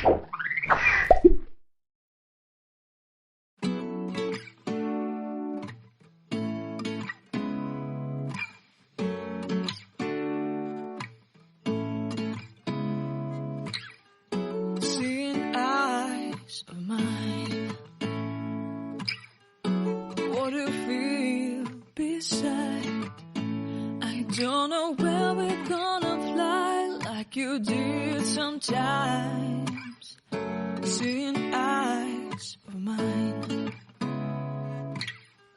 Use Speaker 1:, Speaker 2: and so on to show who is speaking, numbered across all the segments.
Speaker 1: Seeing eyes of mine, what do you feel beside? I don't know where we're gonna fly like you did sometimes. Seeing eyes of mine.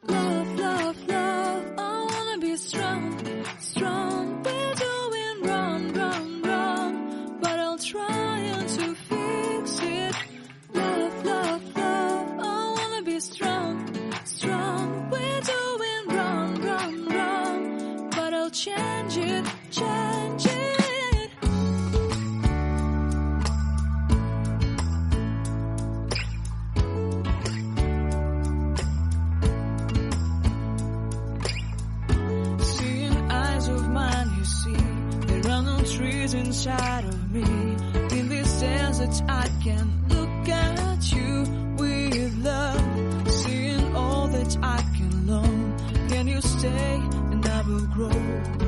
Speaker 1: Love, love, love, I wanna be strong, strong. We're doing wrong, wrong, wrong, but I'll try to fix it. Love, love, love, I wanna be strong, strong. We're doing wrong, wrong, wrong, but I'll change it, change it. Seeing eyes of mine, you see, there are no trees inside of me. In this desert, I can look at you with love. Seeing all that I can learn. Can you stay and I will grow?